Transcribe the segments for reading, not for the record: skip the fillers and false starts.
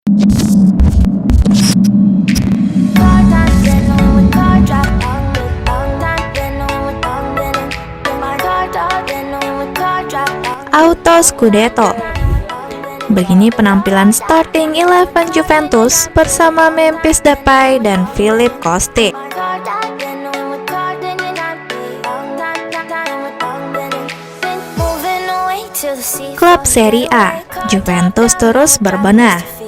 Auto Scudetto. Begini penampilan starting 11 Juventus bersama Memphis Depay dan Philippe Kostic. Klub Serie A, Juventus terus berbenah.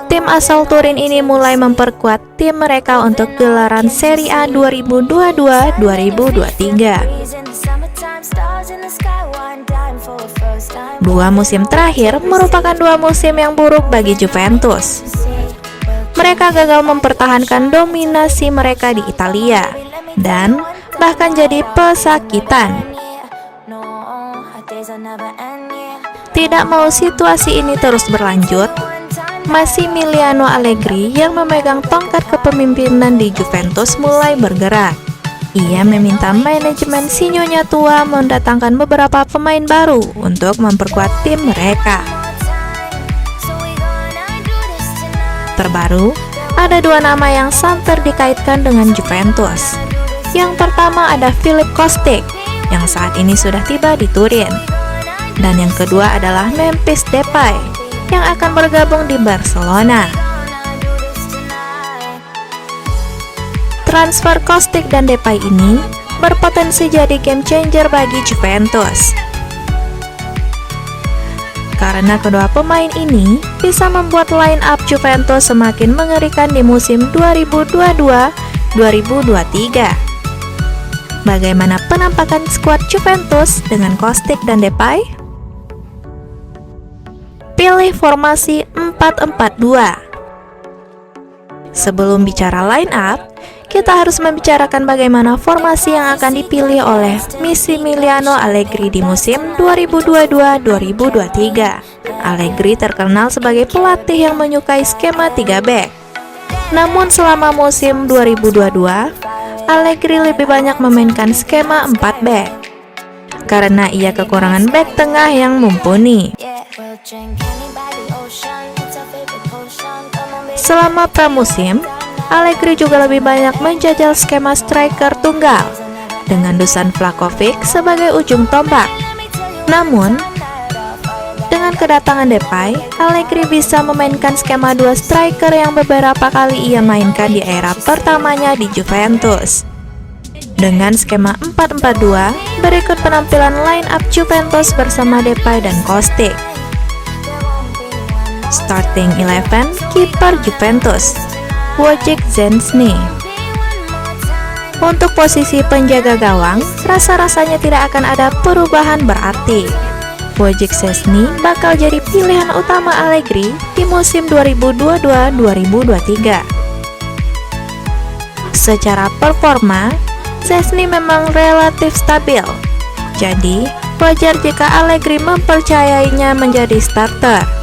Tim asal Turin ini mulai memperkuat tim mereka untuk gelaran Serie A 2022-2023. Dua musim terakhir merupakan dua musim yang buruk bagi Juventus. Mereka gagal mempertahankan dominasi mereka di Italia dan bahkan jadi pesakitan. Tidak mau situasi ini terus berlanjut, Massimiliano Allegri yang memegang tongkat kepemimpinan di Juventus mulai bergerak. Ia meminta manajemen sinyonya tua mendatangkan beberapa pemain baru untuk memperkuat tim mereka. Terbaru, ada dua nama yang santer dikaitkan dengan Juventus. Yang pertama ada Philippe Kostic yang saat ini sudah tiba di Turin. Dan yang kedua adalah Memphis Depay yang akan bergabung di Barcelona. Transfer Kostic dan Depay ini berpotensi jadi game changer bagi Juventus. Karena kedua pemain ini bisa membuat line up Juventus semakin mengerikan di musim 2022-2023. Bagaimana penampakan skuad Juventus dengan Kostic dan Depay? Pilih formasi 4-4-2. Sebelum bicara line up, kita harus membicarakan bagaimana formasi yang akan dipilih oleh Massimiliano Allegri di musim 2022-2023. Allegri terkenal sebagai pelatih yang menyukai skema 3 back. Namun selama musim 2022, Allegri lebih banyak memainkan skema 4 back karena ia kekurangan back tengah yang mumpuni. Selama pramusim, Allegri juga lebih banyak menjajal skema striker tunggal dengan Dusan Vlahovic sebagai ujung tombak. Namun, dengan kedatangan Depay, Allegri bisa memainkan skema 2 striker yang beberapa kali ia mainkan di era pertamanya di Juventus. Dengan skema 4-4-2, berikut penampilan line up Juventus bersama Depay dan Kostic. Starting 11, kiper Juventus, Wojciech Szczęsny. Untuk posisi penjaga gawang, rasa-rasanya tidak akan ada perubahan berarti. Wojciech Szczęsny bakal jadi pilihan utama Allegri di musim 2022-2023. Secara performa, Szczęsny memang relatif stabil. Jadi, wajar jika Allegri mempercayainya menjadi starter.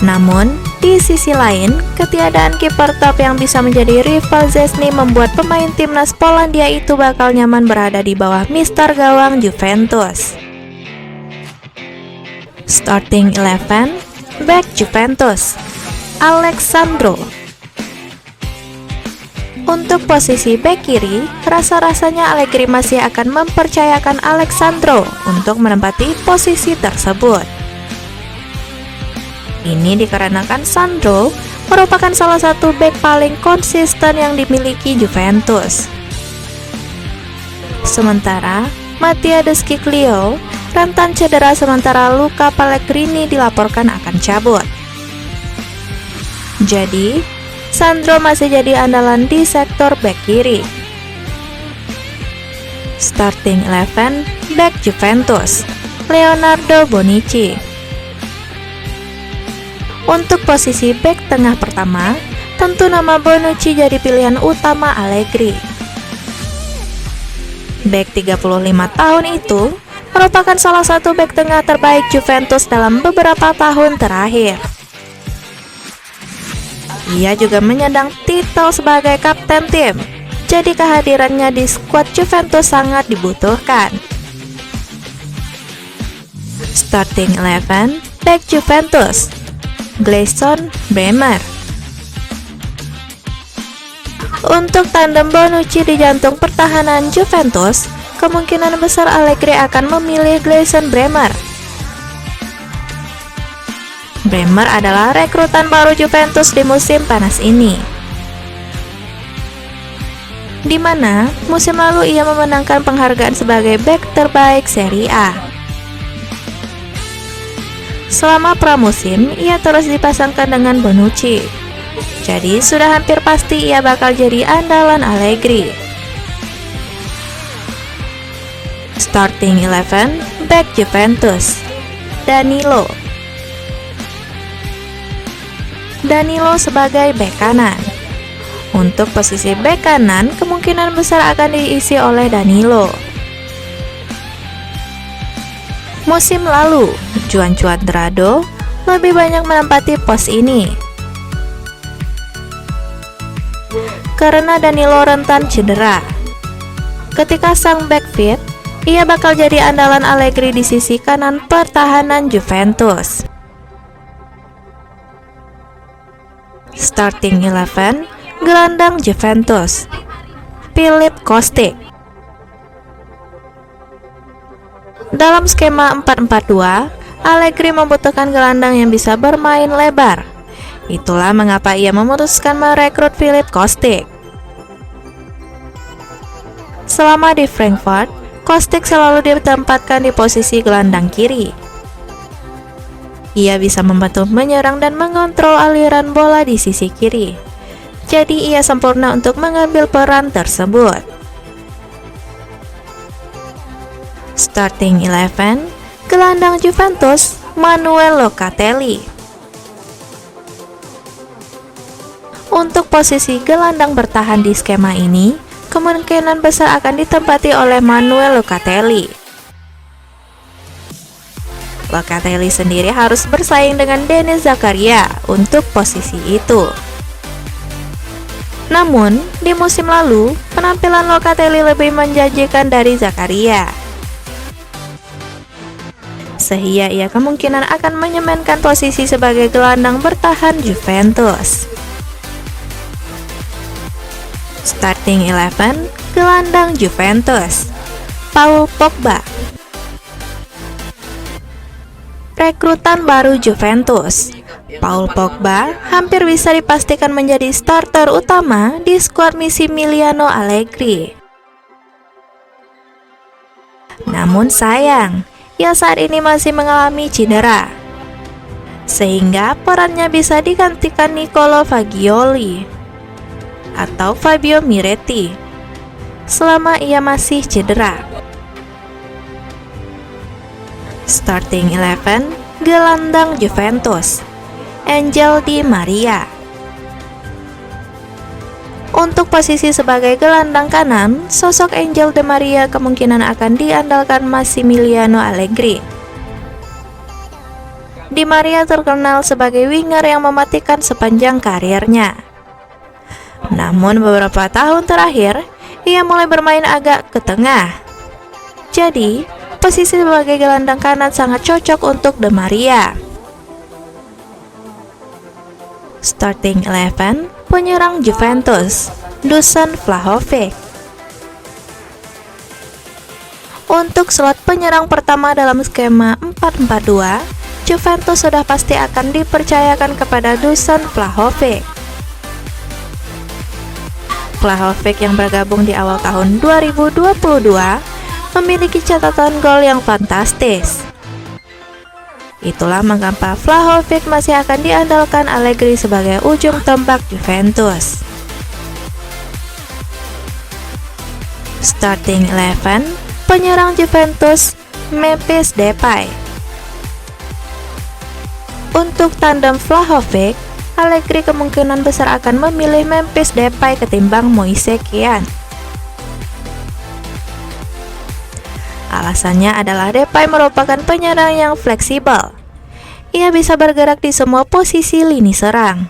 Namun, di sisi lain, ketiadaan kiper top yang bisa menjadi rival Szczęsny membuat pemain timnas Polandia itu bakal nyaman berada di bawah mister gawang Juventus. Starting 11, back Juventus, Alex Sandro. Untuk posisi back kiri, rasa-rasanya Allegri masih akan mempercayakan Alex Sandro untuk menempati posisi tersebut. Ini dikarenakan Sandro merupakan salah satu back paling konsisten yang dimiliki Juventus. Sementara, Mattia De Sciglio rentan cedera sementara Luca Pellegrini dilaporkan akan cabut. Jadi, Sandro masih jadi andalan di sektor back kiri. Starting 11, back Juventus, Leonardo Bonucci. Untuk posisi back tengah pertama, tentu nama Bonucci jadi pilihan utama Allegri. Back 35 tahun itu merupakan salah satu back tengah terbaik Juventus dalam beberapa tahun terakhir. Ia juga menyandang titel sebagai kapten tim, jadi kehadirannya di skuad Juventus sangat dibutuhkan. Starting 11, back Juventus, Gleison Bremer. Untuk tandem Bonucci di jantung pertahanan Juventus, kemungkinan besar Allegri akan memilih Gleison Bremer. Bremer adalah rekrutan baru Juventus di musim panas ini, di mana musim lalu ia memenangkan penghargaan sebagai bek terbaik Serie A. Selama pramusim, ia terus dipasangkan dengan Bonucci, jadi sudah hampir pasti ia bakal jadi andalan Allegri. Starting 11 back Juventus: Danilo sebagai bek kanan. Untuk posisi bek kanan, kemungkinan besar akan diisi oleh Danilo. Musim lalu, Juan Cuadrado lebih banyak menempati pos ini, karena Danilo rentan cedera. Ketika sang bek fit, ia bakal jadi andalan Allegri di sisi kanan pertahanan Juventus. Starting 11 gelandang Juventus: Philipp Kostic. Dalam skema 4-4-2, Allegri membutuhkan gelandang yang bisa bermain lebar. Itulah mengapa ia memutuskan merekrut Philipp Kostic. Selama di Frankfurt, Kostic selalu ditempatkan di posisi gelandang kiri. Ia bisa membantu menyerang dan mengontrol aliran bola di sisi kiri. Jadi ia sempurna untuk mengambil peran tersebut. Starting 11 gelandang Juventus: Manuel Locatelli. Untuk posisi gelandang bertahan di skema ini, kemungkinan besar akan ditempati oleh Manuel Locatelli. Locatelli sendiri harus bersaing dengan Denis Zakaria untuk posisi itu. Namun, di musim lalu, penampilan Locatelli lebih menjanjikan dari Zakaria, sehingga ia kemungkinan akan menyemenkan posisi sebagai gelandang bertahan Juventus. Starting 11 gelandang Juventus: Paul Pogba. Rekrutan baru Juventus, Paul Pogba hampir bisa dipastikan menjadi starter utama di skuad Massimiliano Allegri. Namun sayang, ia saat ini masih mengalami cedera, sehingga perannya bisa digantikan Nicolo Fagioli atau Fabio Miretti selama ia masih cedera. Starting 11 gelandang Juventus: Angel Di Maria. Untuk posisi sebagai gelandang kanan, sosok Angel Di Maria kemungkinan akan diandalkan Massimiliano Allegri. Di Maria terkenal sebagai winger yang mematikan sepanjang karirnya. Namun beberapa tahun terakhir, ia mulai bermain agak ke tengah. Jadi, posisi sebagai gelandang kanan sangat cocok untuk Di Maria. Starting 11 penyerang Juventus: Dusan Vlahovic. Untuk slot penyerang pertama dalam skema 4-4-2, Juventus sudah pasti akan dipercayakan kepada Dusan Vlahovic. Vlahovic yang bergabung di awal tahun 2022 memiliki catatan gol yang fantastis. Itulah mengapa Vlahovic masih akan diandalkan Allegri sebagai ujung tombak Juventus. Starting 11 penyerang Juventus: Memphis Depay. Untuk tandem Vlahovic, Allegri kemungkinan besar akan memilih Memphis Depay ketimbang Moise Kean. Alasannya adalah Depay merupakan penyerang yang fleksibel. Ia bisa bergerak di semua posisi lini serang,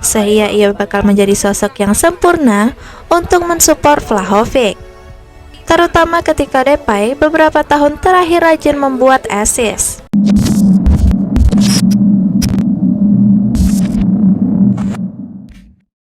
sehingga ia bakal menjadi sosok yang sempurna untuk mensupport Vlahovic, terutama ketika Depay beberapa tahun terakhir rajin membuat assist.